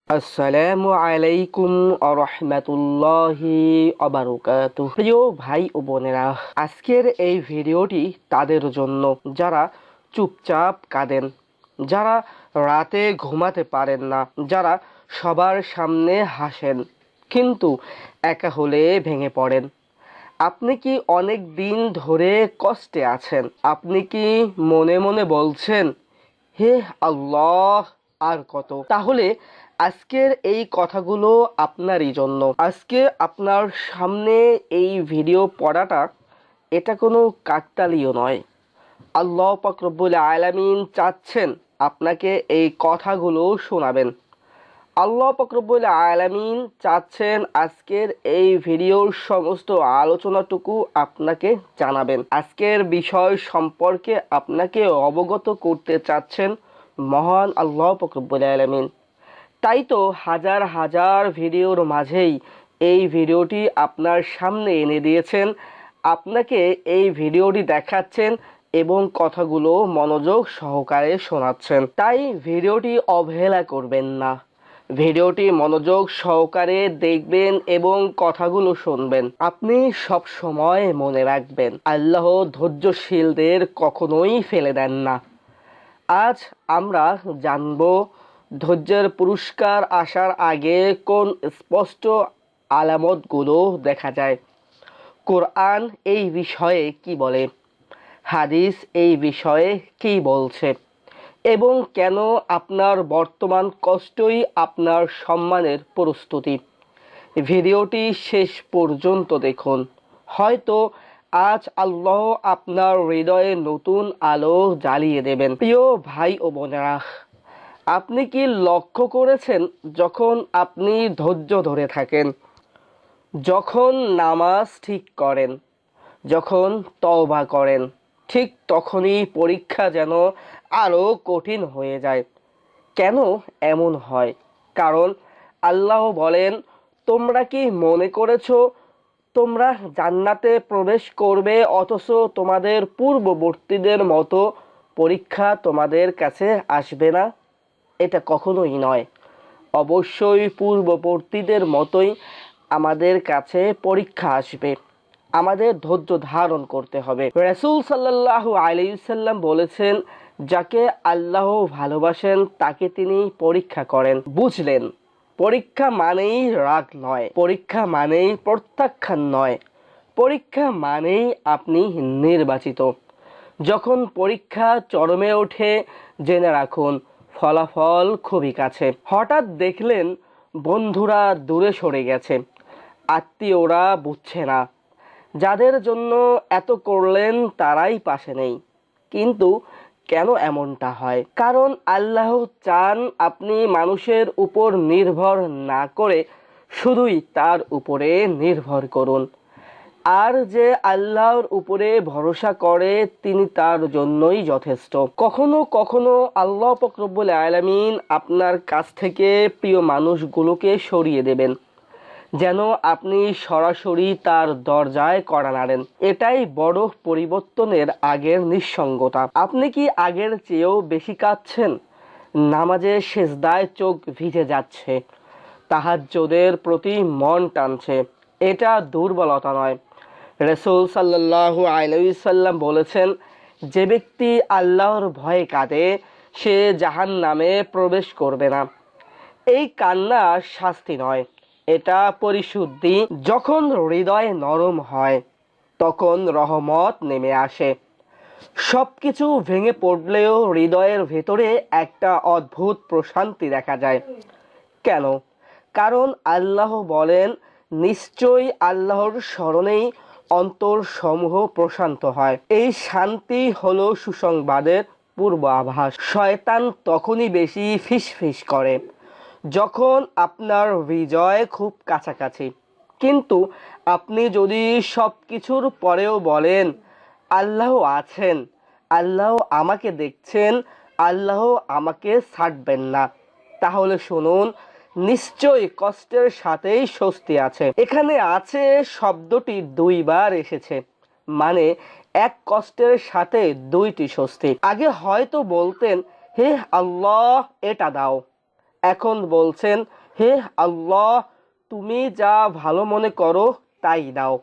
আসসালামু আলাইকুম আরহামাতুল্লাহি ওয়াবারাকাতুহু। প্রিয় ভাই ও বোনেরা, আজকের এই ভিডিওটি তাদের জন্য যারা চুপচাপ কাঁদেন, যারা রাতে ঘুমাতে পারেন না, যারা সবার সামনে হাসেন কিন্তু একা হলে ভেঙে পড়েন। আপনি কি অনেক দিন ধরে কষ্টে আছেন? আপনি কি মনে মনে বলছেন, হে আল্লাহ আর কত? তাহলে আজকের এই কথাগুলো আপনারই জন্য। আজকে আপনার সামনে এই ভিডিও পড়াটা এটা কোনো কাকতালীয় নয়। আল্লাহ পাক রব্বুল আলামিন চাচ্ছেন আপনাকে এই কথাগুলো শোনাবেন। আল্লাহ পাক রব্বুল আলামিন চাচ্ছেন আজকের এই ভিডিওর সমস্ত আলোচনাটুকু আপনাকে জানাবেন। আজকের বিষয় সম্পর্কে আপনাকে অবগত করতে চাচ্ছেন মহান আল্লাহ পাক রব্বুল আলামিন। তাই তো হাজার হাজার ভিডিওর মাঝেই এই ভিডিওটি আপনার সামনে এনে দিয়েছেন, আপনাকে এই ভিডিওটি দেখাচ্ছেন এবং কথাগুলো মনোযোগ সহকারে শোনাচ্ছেন। তাই ভিডিওটি অবহেলা করবেন না, ভিডিওটি মনোযোগ সহকারে দেখবেন এবং কথাগুলো শুনবেন। আপনি সব সময় মনে রাখবেন, আল্লাহ ধৈর্যশীলদের কখনোই ফেলে দেন না। আজ আমরা জানব ধৈর্যের পুরস্কার আসার আগে কোন স্পষ্ট আলামতগুলো দেখা যায়। কোরআন এই বিষয়ে কি বলে, হাদিস এই বিষয়ে কি বলছে এবং কেন আপনার বর্তমান কষ্টই আপনার সম্মানের প্রস্তুতি। ভিডিওটি শেষ পর্যন্ত দেখুন, হয়তো আজ আল্লাহ আপনার হৃদয়ে নতুন আলো জ্বালিয়ে দেবেন। প্রিয় ভাই ও বোনেরা, আপনি কি লক্ষ্য করেছেন, যখন আপনি ধৈর্য ধরে থাকেন, যখন নামাজ ঠিক করেন, যখন তওবা করেন, ঠিক তখনই পরীক্ষা যেন আরও কঠিন হয়ে যায়। কেন এমন হয়? কারণ আল্লাহ বলেন, তোমরা কি মনে করেছো তোমরা জান্নাতে প্রবেশ করবে, অথচ তোমাদের পূর্ববর্তীদের মতো পরীক্ষা তোমাদের কাছে আসবে না? এটা কখনোই নয়। অবশ্যই পূর্ববর্তীদের মতোই আমাদের কাছে পরীক্ষা আসবে। আমাদের ধৈর্য ধারণ করতে হবে। রাসূল সাল্লাল্লাহু আলাইহি সাল্লাম বলেছেন, যাকে আল্লাহ ভালোবাসেন তাকে তিনি পরীক্ষা করেন। বুঝলেন, পরীক্ষা মানেই রাগ নয়, পরীক্ষা মানেই প্রত্যাখ্যান নয়, পরীক্ষা মানেই আপনি নির্বাচিত। যখন পরীক্ষা চরমে ওঠে, জেনে রাখুন ফলাফল খুবই কাছে। হঠাৎ দেখলেন বন্ধুরা দূরে সরে গেছে, আত্মীয়রা বুঝছে না, যাদের জন্য এত করলেন তারাই পাশে নেই। কিন্তু কেন এমনটা হয়? কারণ আল্লাহ চান আপনি মানুষের উপর নির্ভর না করে শুধুই তার উপরে নির্ভর করুন। আর যে আল্লাহর উপরে ভরসা করে তিনি তার জন্যই যথেষ্ট। কখনো কখনো আল্লাহ পাক রব্বুল আলামিন আপনার কাছ থেকে প্রিয় মানুষগুলোকে সরিয়ে দেবেন, যেন আপনি সরাসরি তার দরজায় কড়া নাড়েন। এটাই বড় পরিবর্তনের আগের নিঃসঙ্গতা। আপনি কি আগের চেয়েও বেশি কাঁদছেন? নামাজে সেজদায় চোখ ভিজে যাচ্ছে, তাহাজ্জুদের প্রতি মন টানছে। এটা দুর্বলতা নয়। রাসূল সাল্লাল্লাহু আলাইহি সাল্লাম বলেছেন, যে ব্যক্তি আল্লাহর ভয়ে কাঁদে সে জাহান্নামে প্রবেশ করবে না। এই কান্না শাস্তি নয়, এটা পরিশুদ্ধি। যখন হৃদয় নরম হয় তখন রহমত নেমে আসে। সবকিছু ভেঙে পড়লেও হৃদয়ের ভেতরে একটা অদ্ভুত প্রশান্তি দেখা যায়। কেন? কারণ আল্লাহ বলেন, নিশ্চয়ই আল্লাহর স্মরণেই অন্তর সমূহ প্রশান্ত হয়। এই শান্তি হলো সুসংবাদের পূর্ব আভাস। শয়তান তখনই বেশি ফিসফিস করে যখন আপনার বিজয় খুব কাছাকাছি। কিন্তু আপনি যদি সব কিছুর পরেও বলেন, আল্লাহ আছেন, আল্লাহ আমাকে দেখছেন, আল্লাহ আমাকে ছাড়বেন না, তাহলে শুনুন, নিশ্চয়ই কষ্টের সাথেই স্বস্তি আছে। এখানে আছে শব্দটি দুইবার এসেছে, মানে এক কষ্টের সাথে দুইটি স্বস্তি। আগে হয়তো বলতেন, হে আল্লাহ এটা দাও, এখন বলছেন, হে আল্লাহ, তুমি যা ভালো মনে করো তাই দাও।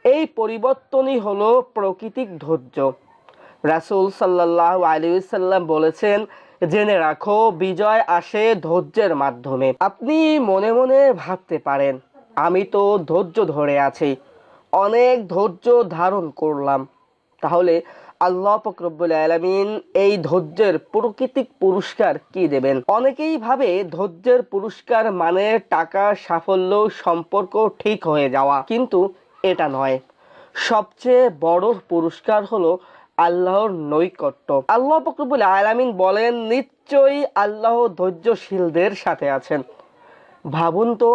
এই পরিবর্তনই হলো প্রকৃতিক ধৈর্য। রাসূল সাল্লাল্লাহু আলাইহি ওয়াসাল্লাম বলেছেন, জেনে রাখো বিজয় আসে ধৈর্যের মাধ্যমে। আপনি মনে মনে ভাবতে পারেন, আমি তো ধৈর্য ধরে আছি, অনেক ধৈর্য ধারণ করলাম, তাহলে আল্লাহ পাক রব্বুল আলামিন এই ধৈর্যের প্রকৃতিক পুরস্কার কি দেবেন? অনেকেই ভাবে ধৈর্যের পুরস্কার মানে টাকা, সাফল্য, সম্পর্ক ঠিক হয়ে যাওয়া, কিন্তু এটা নয়। সবচেয়ে বড় পুরস্কার হলো আল্লাহর নৈকট্য। আল্লাহ পাক রব্বুল আলামিন বলেন, নিশ্চয়ই আল্লাহ ধৈর্যশীলদের সাথে আছেন। ভাবুন তো,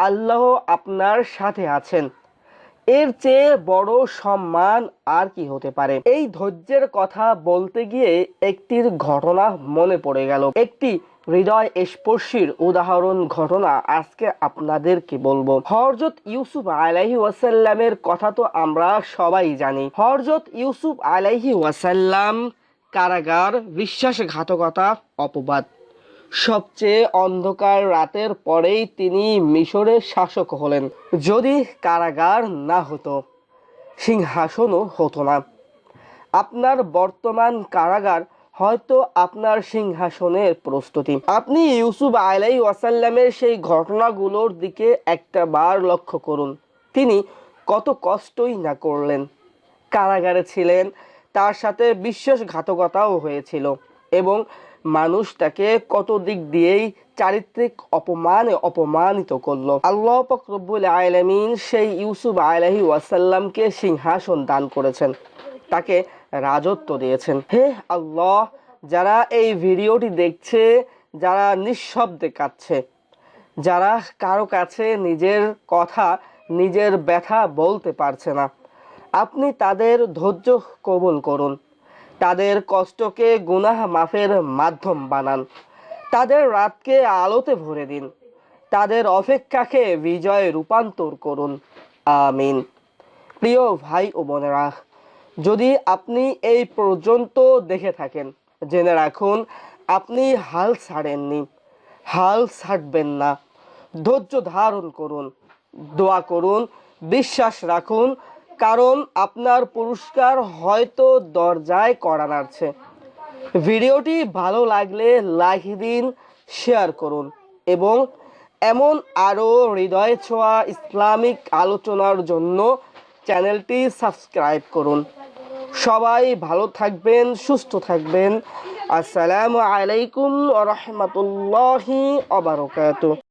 আল্লাহ আপনার সাথে আছেন, এর চেয়ে বড় সম্মান আর কি হতে পারে? এই ধৈর্যের কথা বলতে গিয়ে একটি ঘটনা মনে পড়ে গেল। একটি হৃদয় স্পর্শীর উদাহরণ ঘটনা আজকে আপনাদেরকে বলবো। হযরত ইউসুফ আলাইহি ওয়াসাল্লামের কথা তো আমরা সবাই জানি। হযরত ইউসুফ আলাইহি ওয়াসাল্লাম কারাগার, বিশ্বাসঘাতকতা, অপবাদ, সবচেয়ে অন্ধকার রাতের পরেই তিনি মিশরের শাসক হলেন। যদি কারাগার না হতো, সিংহাসনও হতো না। আপনার বর্তমান কারাগার হয়তো আপনার সিংহাসনের প্রস্তুতি। আপনি ইউসুফ আলাইহিস ওয়াসাল্লামের সেই ঘটনাগুলোর দিকে একটা বার লক্ষ্য করুন। তিনি কত কষ্টই না করলেন, কারাগারে ছিলেন, তার সাথে বিশ্বাসঘাতকতাও হয়েছিল, এবং মানুষ তাকে কত দিক দিয়েই চারিত্রিক অপমানে অপমানিত করলো। আল্লাহ পাক রব্বুল আলামিন সেই ইউসুফ আলাইহিস ওয়াসাল্লামকে সিংহাসন দান করেছেন, তাকে রাজত্ব দিয়েছেন। হে আল্লাহ, যারা এই ভিডিওটি দেখছে, যারা নিঃশব্দে কাঁদছে, যারা কারো কাছে নিজের কথা, নিজের ব্যথা বলতে পারছে না, আপনি তাদের ধৈর্য কবুল করুন, তাদের কষ্টকে গুনাহ মাফের মাধ্যম বানান, তাদের রাতকে আলোতে ভরে দিন, তাদের অপেক্ষাকে বিজয়ে রূপান্তর করুন। আমিন। প্রিয় ভাই ও বোনেরা, যদি আপনি এই পর্যন্ত দেখে থাকেন, জেনে রাখুন আপনি হাল ছাড়েননি, হাল ছাড়বেন না। ধৈর্য ধারণ করুন, দোয়া করুন, বিশ্বাস রাখুন, কারণ আপনার পুরস্কার হয়তো দরজায় কড়া নাড়ছে। ভিডিওটি ভালো লাগলে লাইক দিন, শেয়ার করুন, এবং এমন আরও হৃদয় ছোঁয়া ইসলামিক আলোচনার জন্য চ্যানেলটি সাবস্ক্রাইব করুন। সবাই ভালো থাকবেন, সুস্থ থাকবেন। আসসালামু আলাইকুম ওয়া রাহমাতুল্লাহি ওয়া বারাকাতুহু।